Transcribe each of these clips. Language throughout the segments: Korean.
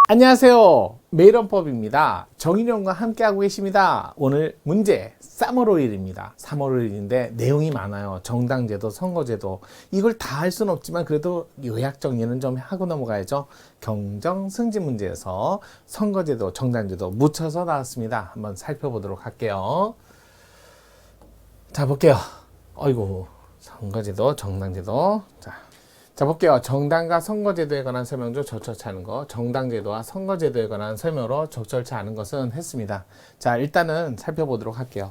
안녕하세요. 매일원법입니다. 정인용과 함께하고 계십니다. 오늘 문제 3월 5일입니다. 3월 5일인데 내용이 많아요. 정당제도, 선거제도 이걸 다 할 수는 없지만 그래도 요약 정리는 좀 하고 넘어가야죠. 경정 승진 문제에서 선거제도, 정당제도 묻혀서 나왔습니다. 한번 살펴보도록 할게요. 자, 볼게요. 어이구, 선거제도, 정당제도. 자, 볼게요. 정당과 선거제도에 관한 설명조 적절치 않은 거, 정당제도와 선거제도에 관한 설명으로 적절치 않은 것은 했습니다. 자, 일단은 살펴보도록 할게요.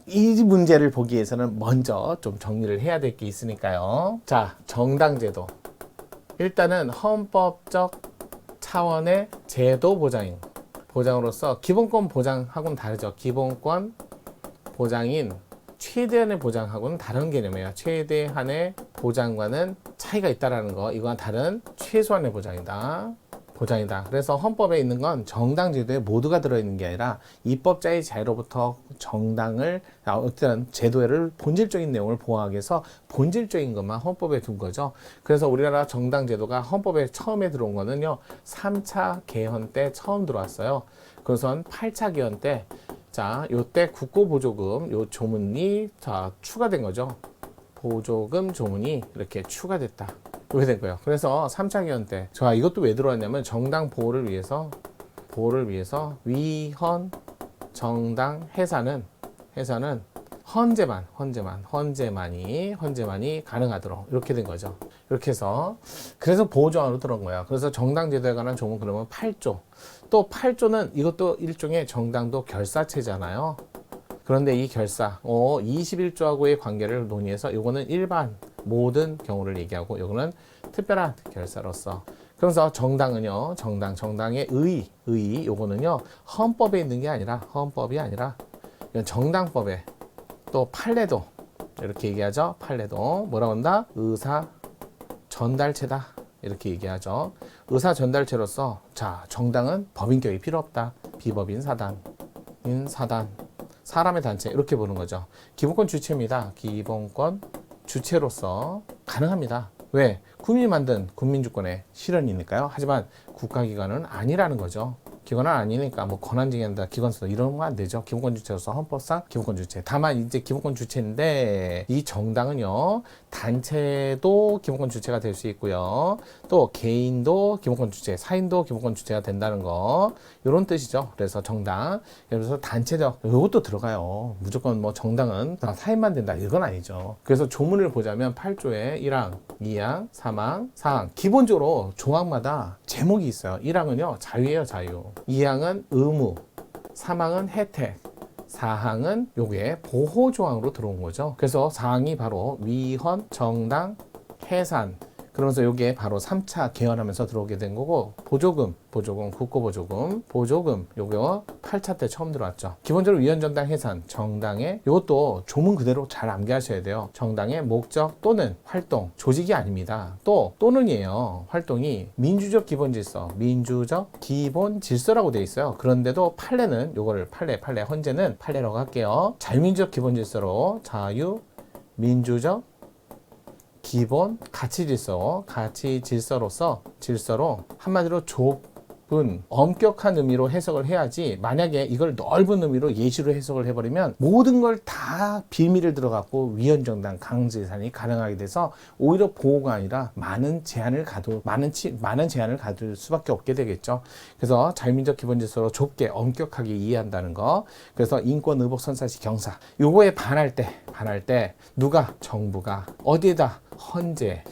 이 문제를 보기 위해서는 먼저 좀 정리를 해야 될 게 있으니까요. 자, 정당제도. 일단은 헌법적 차원의 제도 보장으로서 기본권 보장하고는 다르죠. 기본권 보장인 최대한의 보장하고는 다른 개념이에요. 최대한의 보장과는 차이가 있다라는 거. 이건 다른 최소한의 보장이다. 그래서 헌법에 있는 건 정당제도에 모두가 들어있는 게 아니라 입법자의 자유로부터 정당을 어떤 제도를 본질적인 내용을 보호하기 위해서 본질적인 것만 헌법에 둔 거죠. 그래서 우리나라 정당제도가 헌법에 처음에 들어온 거는요. 3차 개헌 때 처음 들어왔어요. 그래서 8차 개헌 때 자, 요때 국고보조금 요 조문이 추가된 거죠. 보조금 조문이 이렇게 추가됐다. 이렇게 된 거예요. 그래서 3차 개헌 때 이것도 왜 들어왔냐면 정당 보호를 위해서 위헌 정당 해산은 헌재만이 가능하도록 이렇게 된 거죠. 이렇게 해서 그래서 보호조항으로 들어온 거예요. 그래서 정당제도에 관한 조문 그러면 8조. 또 8조는 이것도 일종의 정당도 결사체잖아요. 그런데 이 결사 21조하고의 관계를 논의해서 이거는 일반 모든 경우를 얘기하고 이거는 특별한 결사로서. 그래서 정당은요, 정당의 의의 요거는요 헌법에 있는 게 아니라 이건 정당법에 또 판례도 이렇게 얘기하죠. 판례도 뭐라고 한다? 의사 전달체다 이렇게 얘기하죠. 의사 전달체로서 자 정당은 법인격이 필요 없다. 비법인 사단 사람의 단체 이렇게 보는 거죠. 기본권 주체입니다. 기본권 주체로서 가능합니다. 왜? 국민이 만든 국민주권의 실현이니까요. 하지만 국가기관은 아니라는 거죠. 기관은 아니니까 뭐 권한쟁의한다, 기관서 이런 거 안 되죠. 기본권 주체로서 헌법상 기본권 주체. 다만 이제 기본권 주체인데 이 정당은요 단체도 기본권 주체가 될 수 있고요. 또 개인도 기본권 주체, 사인도 기본권 주체가 된다는 거 이런 뜻이죠. 그래서 정당, 그래서 단체적 이것도 들어가요. 무조건 뭐 정당은 사인만 된다 이건 아니죠. 그래서 조문을 보자면 8조의 1항, 2항, 3항, 4항 기본적으로 조항마다 제목이 있어요. 1항은요 자유예요, 자유. 2항은 의무, 3항은 혜택, 4항은 요게 보호조항으로 들어온 거죠. 그래서 4항이 바로 위헌, 정당, 해산. 그러면서 요게 바로 3차 개헌하면서 들어오게 된 거고, 보조금, 국고보조금, 요거 8차 때 처음 들어왔죠. 기본적으로 위헌, 정당, 해산, 정당의 요것도 조문 그대로 잘 암기하셔야 돼요. 정당의 목적 또는 활동, 조직이 아닙니다. 또는이에요. 활동이 민주적 기본 질서라고 돼 있어요. 그런데도 판례는 요거를 판례, 헌재는 판례라고 할게요. 자유민주적 기본 질서로 자유민주적 기본 가치 질서로 한마디로 좁은 엄격한 의미로 해석을 해야지, 만약에 이걸 넓은 의미로 예시로 해석을 해버리면 모든 걸 다 비밀을 들어갖고 위헌정당 강제산이 가능하게 돼서 오히려 보호가 아니라 많은 제한을 가둘 수밖에 없게 되겠죠. 그래서 자유민주적 기본질서로 좁게 엄격하게 이해한다는 거. 그래서 인권, 의복, 선사시, 경사 요거에 반할 때 누가? 정부가 어디에다? 헌재.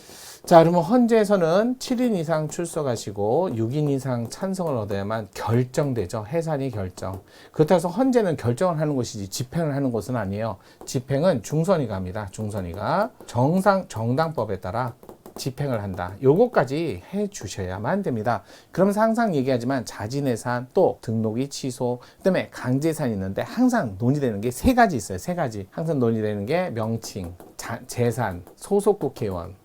자, 그러면 헌재에서는 7인 이상 출석하시고 6인 이상 찬성을 얻어야만 결정되죠. 해산이 결정. 그렇다고 해서 헌재는 결정을 하는 곳이지 집행을 하는 곳은 아니에요. 집행은 중선위가 합니다. 중선위가 정당법에 따라 집행을 한다. 요거까지 해 주셔야만 됩니다. 그러면서 항상 얘기하지만 자진해산, 또 등록이 취소, 그다음에 강제해산이 있는데 항상 논의되는 게 세 가지 있어요. 세 가지. 항상 논의되는 게 명칭, 재산, 소속 국회의원.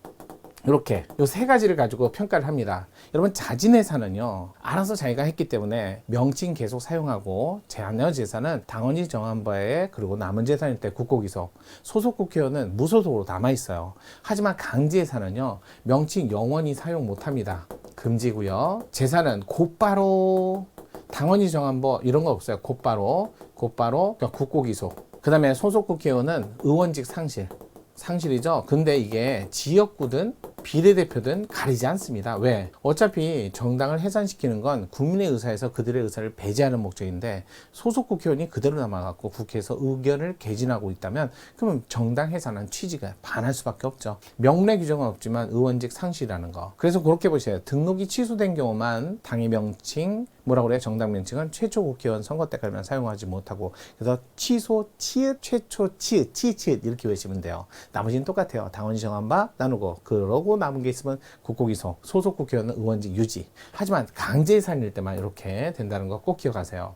이렇게 요 세 가지를 가지고 평가를 합니다. 여러분 자진해산은요 알아서 자기가 했기 때문에 명칭 계속 사용하고, 잔여 재산은 당원이 정한 바에 그리고 남은 재산일 때 국고기소, 소속 국회의원은 무소속으로 남아있어요. 하지만 강제해산은요 명칭 영원히 사용 못합니다. 금지고요. 제사는 곧바로 당원이 정한 뭐 이런 거 없어요. 곧바로 그러니까 국고기소. 그 다음에 소속 국회의원은 의원직 상실이죠. 근데 이게 지역구든 비례대표든 가리지 않습니다. 왜? 어차피 정당을 해산시키는 건 국민의 의사에서 그들의 의사를 배제하는 목적인데 소속 국회의원이 그대로 남아갖고 국회에서 의견을 개진하고 있다면 그러면 정당 해산은 취지가 반할 수밖에 없죠. 명례 규정은 없지만 의원직 상실이라는 거. 그래서 그렇게 보세요. 등록이 취소된 경우만 당의 명칭 뭐라고 그래요? 정당 명칭은 최초 국회의원 선거 때까지만 사용하지 못하고 그래서 취소, 치읓, 최초, 치읓, 치읓 이렇게 외치면 돼요. 나머지는 똑같아요. 당원이 정한 바 나누고 그러고 남은 게 있으면 국고기소, 소속 국회의원은 의원직 유지. 하지만 강제해산일 때만 이렇게 된다는 거 꼭 기억하세요.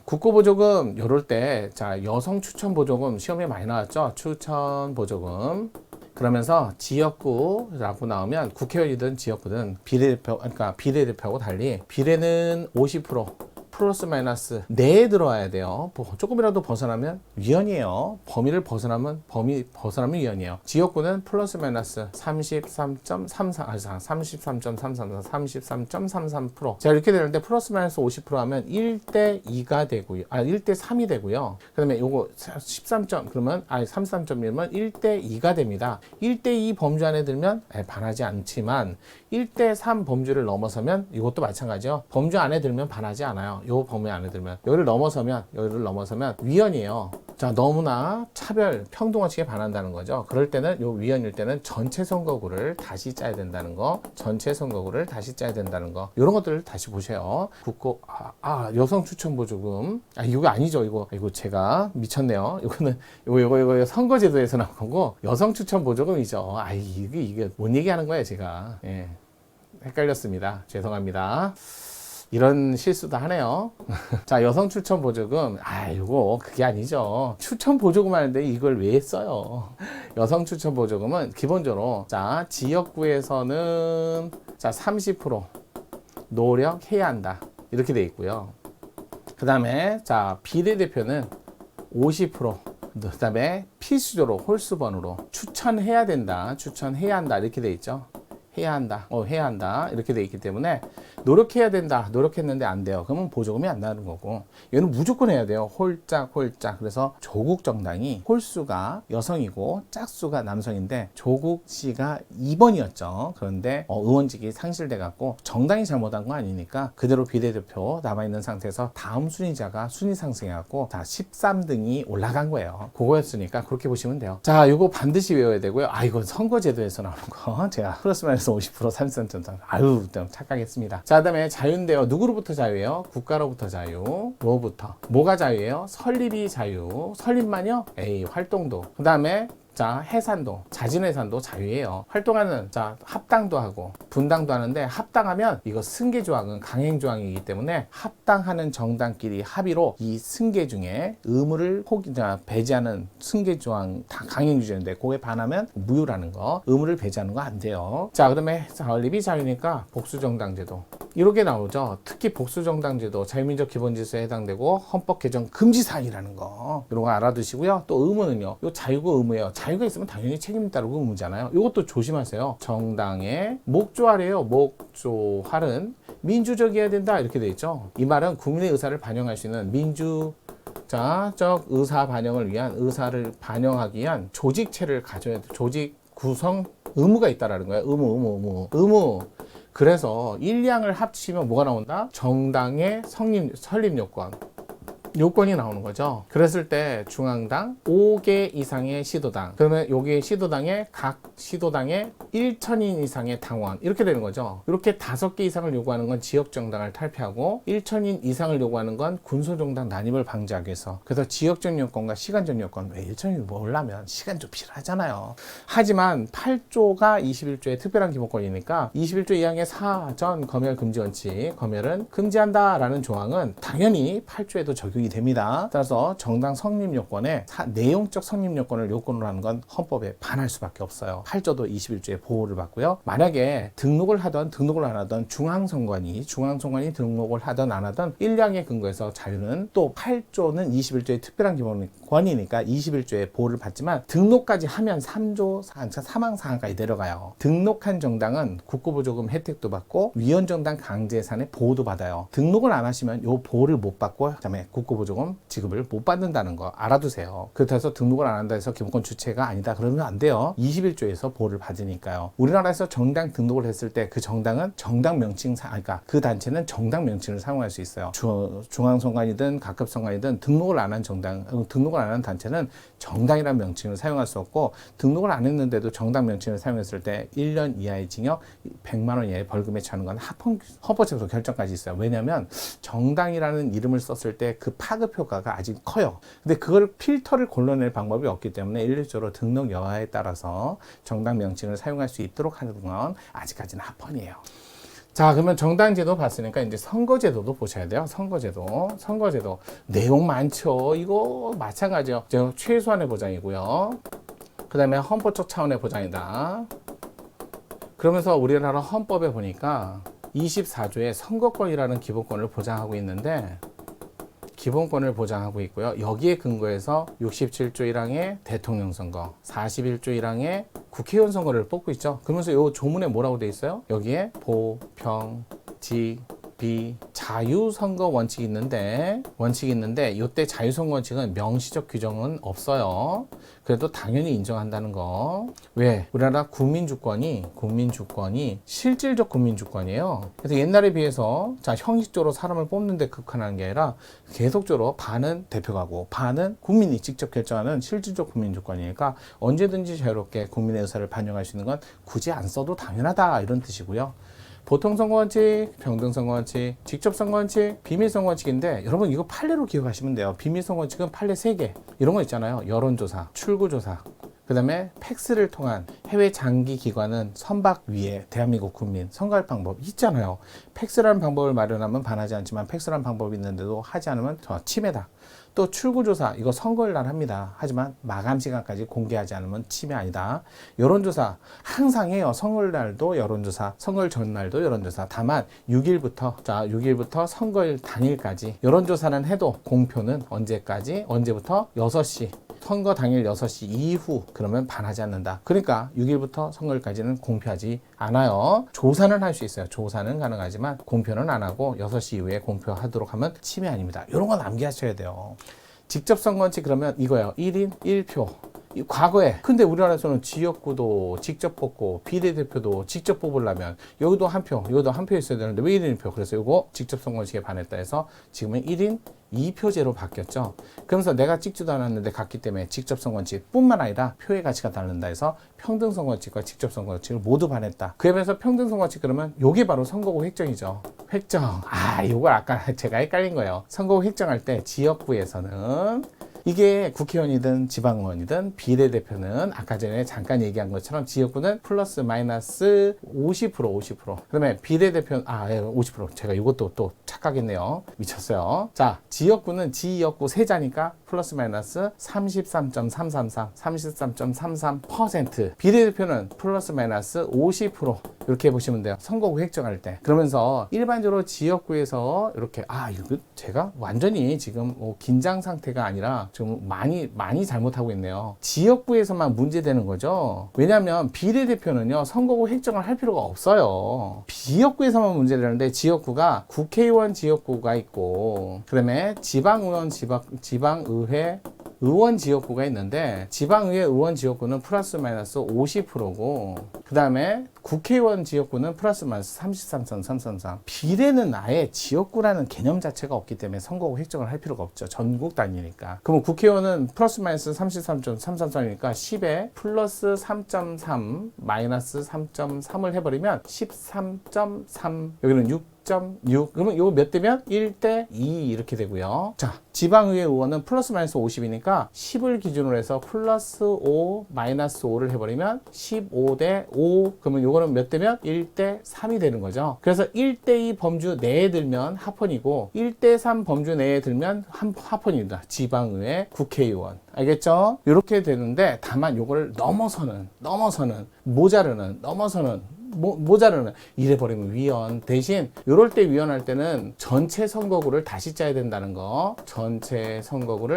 국고보조금 이럴 때 자 여성 추천보조금 시험에 많이 나왔죠. 추천보조금. 그러면서 지역구라고 나오면 국회의원이든 지역구든 비례대표하고 달리 비례는 50% 플러스 마이너스 내에 들어와야 돼요. 조금이라도 벗어나면 위헌이에요. 범위 벗어나면 위헌이에요. 지역구는 플러스 마이너스 33.33%. 자, 이렇게 되는데 플러스 마이너스 50% 하면 1대 2가 되고요. 1대 3이 되고요. 그다음에 요거 13점 그러면 33.1면 1대 2가 됩니다. 1대 2 범주 안에 들면 반하지 않지만 1대 3 범주를 넘어서면 이것도 마찬가지죠. 범주 안에 들면 반하지 않아요. 요 범위 안에 들면 여기를 넘어서면 위헌이에요. 자, 너무나 차별 평등화치게 반한다는 거죠. 그럴 때는 요 위헌일 때는 전체 선거구를 다시 짜야 된다는 거. 이런 것들을 다시 보세요. 국고 여성 추천 보조금. 이거 아니죠. 이거 제가 미쳤네요. 이거 선거제도에서 나온 거고 여성 추천 보조금이죠. 이게 뭔 얘기하는 거예요, 제가. 예. 헷갈렸습니다. 죄송합니다. 이런 실수도 하네요. 자, 여성 추천 보조금. 이거 그게 아니죠. 추천 보조금 하는데 이걸 왜 써요? 여성 추천 보조금은 기본적으로 자, 지역구에서는 자, 30% 노력해야 한다. 이렇게 돼 있고요. 그다음에 자, 비례대표는 50%. 그다음에 필수적으로 홀수번으로 추천해야 한다 이렇게 돼 있죠. 해야 한다 이렇게 돼 있기 때문에 노력해야 된다. 노력했는데 안 돼요. 그러면 보조금이 안 나는 거고 얘는 무조건 해야 돼요. 홀짝. 그래서 조국 정당이 홀수가 여성이고 짝수가 남성인데 조국 씨가 2번이었죠. 그런데 의원직이 상실돼 갖고 정당이 잘못한 거 아니니까 그대로 비례대표 남아있는 상태에서 다음 순위자가 순위 상승해 갖고 자 13등이 올라간 거예요. 그거였으니까 그렇게 보시면 돼요. 자, 이거 반드시 외워야 되고요. 이건 선거제도에서 나오는 거 제가 플러스 마이너스 50% 33.3 좀 착각했습니다. 자, 그다음에 자유인데요. 누구로부터 자유예요? 국가로부터 자유. 뭐부터? 뭐가 자유예요? 설립이 자유. 설립만요? 활동도. 그다음에 자, 해산도, 자진해산도 자유예요. 활동하는 자, 합당도 하고 분당도 하는데 합당하면 이거 승계 조항은 강행 조항이기 때문에 합당하는 정당끼리 합의로 이 승계 중에 의무를 배제하는 승계 조항 다 강행 규정인데 그거에 반하면 무효라는 거. 의무를 배제하는 거 안 돼요. 자, 그다음에 설립이 자유니까 복수정당제도. 이렇게 나오죠. 특히 복수정당제도 자유민족 기본질서에 해당되고 헌법 개정 금지 사항이라는 거. 이런 거 알아두시고요. 또 의무는요. 요 자유고 의무예요. 자유가 있으면 당연히 책임이 따르고 의무잖아요. 이것도 조심하세요. 정당의 목조할이에요. 목조할은 민주적이어야 된다 이렇게 돼 있죠. 이 말은 국민의 의사를 반영할 수 있는 민주적 의사 반영을 위한 의사를 반영하기 위한 조직체를 가져야 돼. 조직 구성 의무가 있다라는 거예요. 의무. 그래서 1, 2항을 합치면 뭐가 나온다? 정당의 설립 요건이 나오는 거죠. 그랬을 때 중앙당 5개 이상의 시도당, 그러면 여기 시도당에 각 시도당에 1,000인 이상의 당원 이렇게 되는 거죠. 이렇게 5개 이상을 요구하는 건 지역정당을 탈피하고 1,000인 이상을 요구하는 건 군소정당 난입을 방지하기 위해서. 그래서 지역적 요건과 시간적 요건. 왜 1,000인 모으려면 시간 좀 필요하잖아요. 하지만 8조가 21조의 특별한 기본권이니까 21조 2항의 사전 검열 금지 원칙, 검열은 금지한다라는 조항은 당연히 8조에도 적용이 적용이 됩니다. 따라서 정당 성립 요건에 내용적 성립 요건을 요건으로 하는 건 헌법에 반할 수밖에 없어요. 8조도 21조의 보호를 받고요. 만약에 등록을 하던 등록을 안 하던 중앙선관위 등록을 하던 안 하던 일량에 근거해서 자유는 또 8조는 21조의 특별한 기본권이니까 21조의 보호를 받지만 등록까지 하면 3조 사망사항까지 내려가요. 등록한 정당은 국고보조금 혜택도 받고 위헌정당 강제예산의 보호도 받아요. 등록을 안 하시면 요 보호를 못 받고 그다음에 국고보조금 지급을 못 받는다는 거 알아두세요. 그렇다고 해서 등록을 안 한다 해서 기본권 주체가 아니다 그러면 안 돼요. 21조에서 보호를 받으니까요. 우리나라에서 정당 등록을 했을 때 그 정당은 정당 명칭 그러니까 그 단체는 정당 명칭을 사용할 수 있어요. 중앙선관위든 각급선관위든 등록을 안 한 정당, 등록을 안 한 단체는 정당이라는 명칭을 사용할 수 없고 등록을 안 했는데도 정당 명칭을 사용했을 때 1년 이하의 징역, 100만 원 이하의 벌금에 처하는 건 헌법재판소 결정까지 있어요. 왜냐하면 정당이라는 이름을 썼을 때 그 파급 효과가 아직 커요. 근데 그걸 필터를 골라낼 방법이 없기 때문에 일률적으로 등록 여하에 따라서 정당 명칭을 사용할 수 있도록 하는 건 아직까지는 합헌이에요. 자, 그러면 정당제도 봤으니까 이제 선거제도도 보셔야 돼요. 선거제도 내용 많죠. 이거 마찬가지요. 최소한의 보장이고요. 그 다음에 헌법적 차원의 보장이다. 그러면서 우리나라 헌법에 보니까 24조에 선거권이라는 기본권을 보장하고 있는데 기본권을 보장하고 있고요. 여기에 근거해서 67조 1항의 대통령 선거, 41조 1항의 국회의원 선거를 뽑고 있죠. 그러면서 이 조문에 뭐라고 돼 있어요? 여기에 보, 평, 직, 비, 자유선거 원칙이 있는데 이때 자유선거 원칙은 명시적 규정은 없어요. 그래도 당연히 인정한다는 거. 왜? 우리나라 국민주권이 실질적 국민주권이에요. 그래서 옛날에 비해서 형식적으로 사람을 뽑는데 국한하는 게 아니라 계속적으로 반은 대표가고 반은 국민이 직접 결정하는 실질적 국민주권이니까 언제든지 자유롭게 국민의 의사를 반영할 수 있는 건 굳이 안 써도 당연하다 이런 뜻이고요. 보통선거원칙, 평등선거원칙, 직접선거원칙, 비밀선거원칙인데 여러분 이거 판례로 기억하시면 돼요. 비밀선거원칙은 판례 3개 이런 거 있잖아요. 여론조사, 출구조사, 그 다음에 팩스를 통한 해외 장기 기관은 선박 위에 대한민국 국민 선거할 방법 있잖아요. 팩스라는 방법을 마련하면 반하지 않지만 팩스라는 방법이 있는데도 하지 않으면 침해다. 또 출구조사 이거 선거일 날 합니다. 하지만 마감 시간까지 공개하지 않으면 침해 아니다. 여론조사 항상 해요. 선거일 날도 여론조사, 선거일 전날도 여론조사. 다만 6일부터 선거일 당일까지 여론조사는 해도 공표는 언제부터 6시 선거 당일 6시 이후 그러면 반하지 않는다. 그러니까 6일부터 선거일까지는 공표하지 않아요. 조사는 할 수 있어요. 조사는 가능하지만 공표는 안 하고 6시 이후에 공표하도록 하면 침해 아닙니다. 이런 건 암기하셔야 돼요. 직접 선거원칙 그러면 이거예요. 1인 1표. 과거에 근데 우리나라에서는 지역구도 직접 뽑고 비례대표도 직접 뽑으려면 여기도 한 표 있어야 되는데 왜 1인 1표? 그래서 이거 직접 선거원칙에 반했다 해서 지금은 1인 2표제로 바뀌었죠. 그러면서 내가 찍지도 않았는데 갔기 때문에 직접 선거원칙 뿐만 아니라 표의 가치가 다른다 해서 평등 선거원칙과 직접 선거원칙을 모두 반했다. 그에 비해서 평등 선거원칙 그러면 요게 바로 선거구 획정이죠. 획정. 이걸 아까 제가 헷갈린 거예요. 선거구 획정할 때 지역구에서는 이게 국회의원이든 지방의원이든 비례대표는 아까 전에 잠깐 얘기한 것처럼 지역구는 플러스 마이너스 50%. 그다음에 비례대표 50%. 제가 이것도 또 착각했네요. 미쳤어요. 자, 지역구는 지역구 세자니까 플러스 마이너스 33.333. 비례대표는 플러스 마이너스 50%. 이렇게 보시면 돼요. 선거구 획정할 때. 그러면서 일반적으로 지역구에서 이렇게 이거 제가 완전히 지금 긴장 상태가 아니라 좀 많이 잘못하고 있네요. 지역구에서만 문제되는 거죠. 왜냐하면 비례대표는요 선거구 획정을 할 필요가 없어요. 지역구에서만 문제되는데 지역구가 국회의원 지역구가 있고 그다음에 지방의원 지방의회 의원 지역구가 있는데 지방의회 의원 지역구는 플러스 마이너스 50%고 그 다음에 국회의원 지역구는 플러스 마이너스 33.333. 비례는 아예 지역구라는 개념 자체가 없기 때문에 선거구 획정을 할 필요가 없죠. 전국 단위니까. 그러면 국회의원은 플러스 마이너스 33.333이니까 10에 플러스 3.3 마이너스 3.3을 해버리면 13.3 여기는 6.6 그러면 이거 몇 대면? 1대 2 이렇게 되고요. 자, 지방의회 의원은 플러스 마이너스 50이니까 10을 기준으로 해서 플러스 5 마이너스 5를 해버리면 15대 5 그러면 요거는 몇 대면? 1대 3이 되는 거죠. 그래서 1대 2 범주 내에 들면 하폰이고 1대 3 범주 내에 들면 하폰입니다. 지방의회 국회의원. 알겠죠? 이렇게 되는데 다만 요거를 넘어서는 모자르는 이래버리면 위헌. 대신 요럴 때 위헌할 때는 전체 선거구를 다시 짜야 된다는 거. 전체 선거구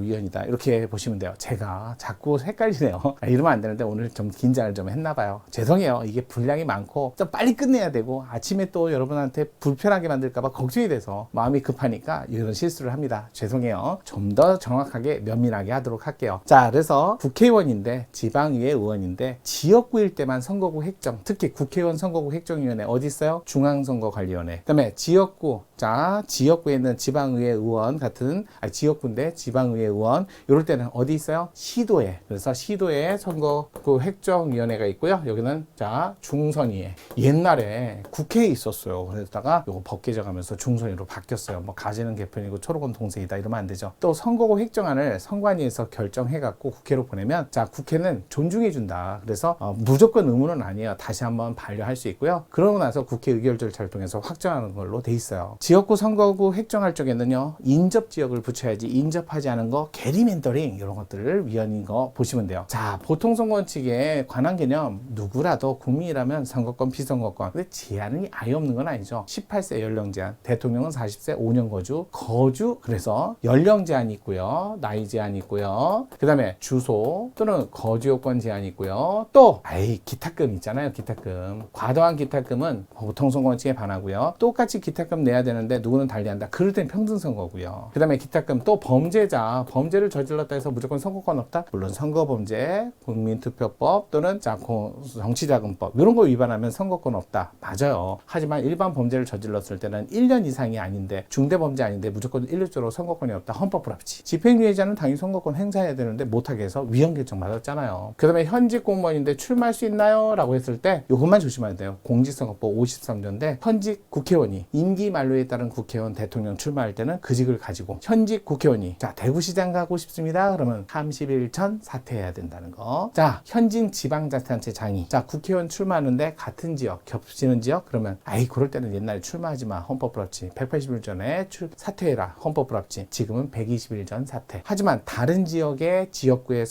위헌이다. 이렇게 보시면 돼요. 제가 자꾸 헷갈리네요. 이러면 안 되는데 오늘 좀 긴장을 좀 했나 봐요. 죄송해요. 이게 분량이 많고 좀 빨리 끝내야 되고 아침에 또 여러분한테 불편하게 만들까 봐 걱정이 돼서 마음이 급하니까 이런 실수를 합니다. 죄송해요. 좀 더 정확하게 면밀하게 하도록 할게요. 자, 그래서 국회의원인데 지방의회 의원인데 지역구일 때만 선거구 획정, 특히 국회의원 선거구 획정위원회 어디 있어요? 중앙선거관리위원회. 그다음에 지역구, 자 지역구에 있는 지방의회 의원 같은 지역구인데 지방의회 의원 이럴 때는 어디 있어요? 시도에. 그래서 시도에 선거구 획정위원회가 있고요. 여기는 자 중선위에. 옛날에 국회에 있었어요. 그러다가 요거 법 개정하면서 중선위로 바뀌었어요. 뭐 가지는 개편이고 초록은 동생이다 이러면 안 되죠. 또 선거구 획정안을 선관위에서 결정해갖고 국회로 보내면 자 국회는 존중해준다. 그래서 무조건 의무는 아니에요. 다시 한번 반려할 수 있고요. 그러고 나서 국회 의결 절차를 통해서 확정하는 걸로 돼 있어요. 지역구 선거구 획정할 적에는요. 인접지역을 붙여야지 인접하지 않은 거 게리맨더링 이런 것들을 위헌인 거 보시면 돼요. 자 보통선거원칙에 관한 개념 누구라도 국민이라면 선거권 비선거권 근데 제한이 아예 없는 건 아니죠. 18세 연령 제한 대통령은 40세 5년 거주 그래서 연령 제한이 있고요. 나이 제한이 있고요. 그 다음에 주소 또는 거주 요건 제한이 있고요. 또 기타금 있잖아요. 기타금. 과도한 기타금은 보통선거원칙에 반하고요. 똑같이 기타금 내야 되는데 누구는 달리한다. 그럴 땐 평등선거고요. 그 다음에 기타금 또 범죄를 저질렀다 해서 무조건 선거권 없다? 물론 선거범죄, 국민투표법 또는 정치자금법 이런 거 위반하면 선거권 없다. 맞아요. 하지만 일반 범죄를 저질렀을 때는 1년 이상이 아닌데 중대범죄 아닌데 무조건 일률적으로 선거권이 없다. 헌법 불합치. 집행유예자는 당연히 선거권 행사해야 되는데 못하게 해서 위헌 결정 받았잖아요. 그 다음에 현직 공무원인데 출마할 수 있나요? 라고 했을 때 이것만 조심해야 돼요. 공직선거법 53조인데 현직 국회의원이 임기 만료에 따른 국회의원 대통령 출마할 때는 그 직을 가지고 현직 국회의원이 자 대구시장 가고 싶습니다. 그러면 30일 전 사퇴해야 된다는 거. 자 현직 지방자치단체 장이 자 국회의원 출마하는데 같은 지역 겹치는 지역 그러면 그럴 때는 옛날에 출마하지 마. 헌법 불합치. 180일 전에 사퇴해라. 헌법 불합치. 지금은 120일 전 사퇴. 하지만 다른 지역의 지역구에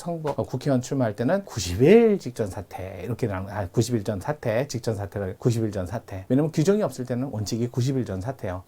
국회의원 출마할 때는 90일 직전 사퇴. 이렇게 나오는 90일 전 사퇴. 직전 사퇴가 90일 전 사퇴. 왜냐면 규정이 없을 때는 원칙이 90일 전 사퇴예요.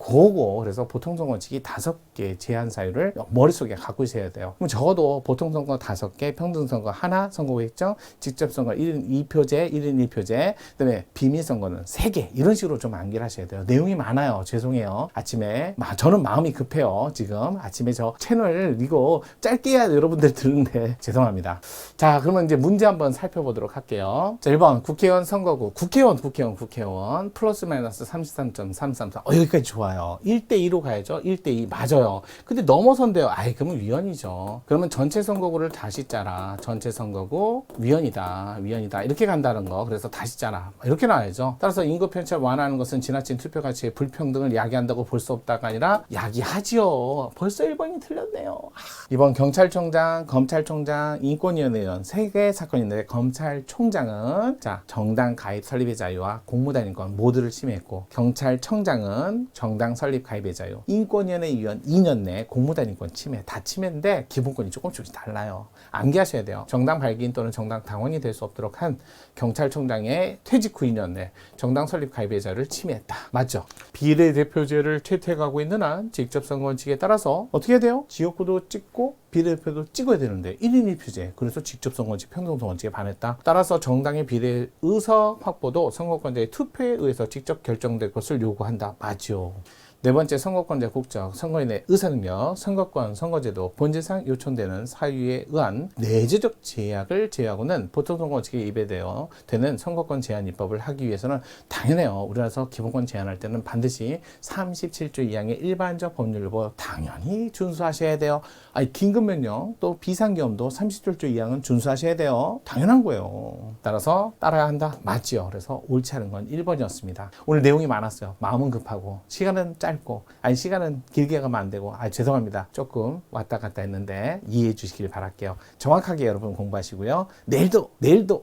그래서 보통선거 원칙이 5개 제한 사유를 머릿속에 갖고 있어야 돼요. 그럼 적어도 보통선거 5개, 평등선거 하나, 선거구 획정, 직접선거 1인 2표제, 1인 1표제, 그다음에 비밀선거는 3개 이런 식으로 좀 암기를 하셔야 돼요. 내용이 많아요. 죄송해요. 아침에 저는 마음이 급해요. 지금 아침에 저 채널 이거 짧게 해야 여러분들 듣는데 죄송합니다. 자 그러면 이제 문제 한번 살펴보도록 할게요. 자 1번 국회의원 선거구 국회의원 플러스 마이너스 33.334 여기까지 좋아요. 1대2로 가야죠. 1대2 맞아요. 근데 넘어선대요. 그러면 위헌이죠. 그러면 전체 선거구를 다시 짜라. 전체 선거구 위헌이다 이렇게 간다는 거. 그래서 다시 짜라 이렇게 나와야죠. 따라서 인구 편차를 완화하는 것은 지나친 투표 가치의 불평등을 야기한다고 볼 수 없다가 아니라 야기하지요. 벌써 1번이 틀렸네요. 2번 경찰청장, 검찰총장, 인권위원회의원 3개의 사건이 있는데 검찰총장은 자 정당 가입 설립의 자유와 공무단 인권 모두를 침해했고 경찰청장은 정당 설립 가입의 자유, 인권위원회 위원 2년 내 공무단 인권 침해 다 침해인데 기본권이 조금씩 달라요. 암기하셔야 돼요. 정당 발기인 또는 정당 당원이 될 수 없도록 한 경찰청장의 퇴직 후 2년 내 정당 설립 가입의 자유를 침해했다. 맞죠? 비례대표제를 채택하고 있는 한 직접선거 원칙에 따라서 어떻게 해야 돼요? 지역구도 찍고 비례대표도 찍어야 되는데 1인 1표제 그래서 직접선거원칙 평등선거원칙에 반했다. 따라서 정당의 비례 의석 확보도 선거권자의 투표에 의해서 직접 결정될 것을 요구한다. 맞죠? 네 번째 선거권자 국적, 선거인의 의사능력, 선거권, 선거제도, 본질상 요청되는 사유에 의한 내재적 제약을 제외하고는 보통선거원칙에 위배되어 되는 선거권 제한 입법을 하기 위해서는 당연해요. 우리나라에서 기본권 제한할 때는 반드시 37조 2항의 일반적 법률법 당연히 준수하셔야 돼요. 긴급명령 또 비상계엄도 37조 2항은 준수하셔야 돼요. 당연한 거예요. 따라서 따라야 한다. 맞지요. 그래서 옳지 않은 건 1번이었습니다. 오늘 내용이 많았어요. 마음은 급하고 시간은 짧고 시간은 길게 가면 안 되고 죄송합니다. 조금 왔다 갔다 했는데 이해해 주시길 바랄게요. 정확하게 여러분 공부하시고요. 내일도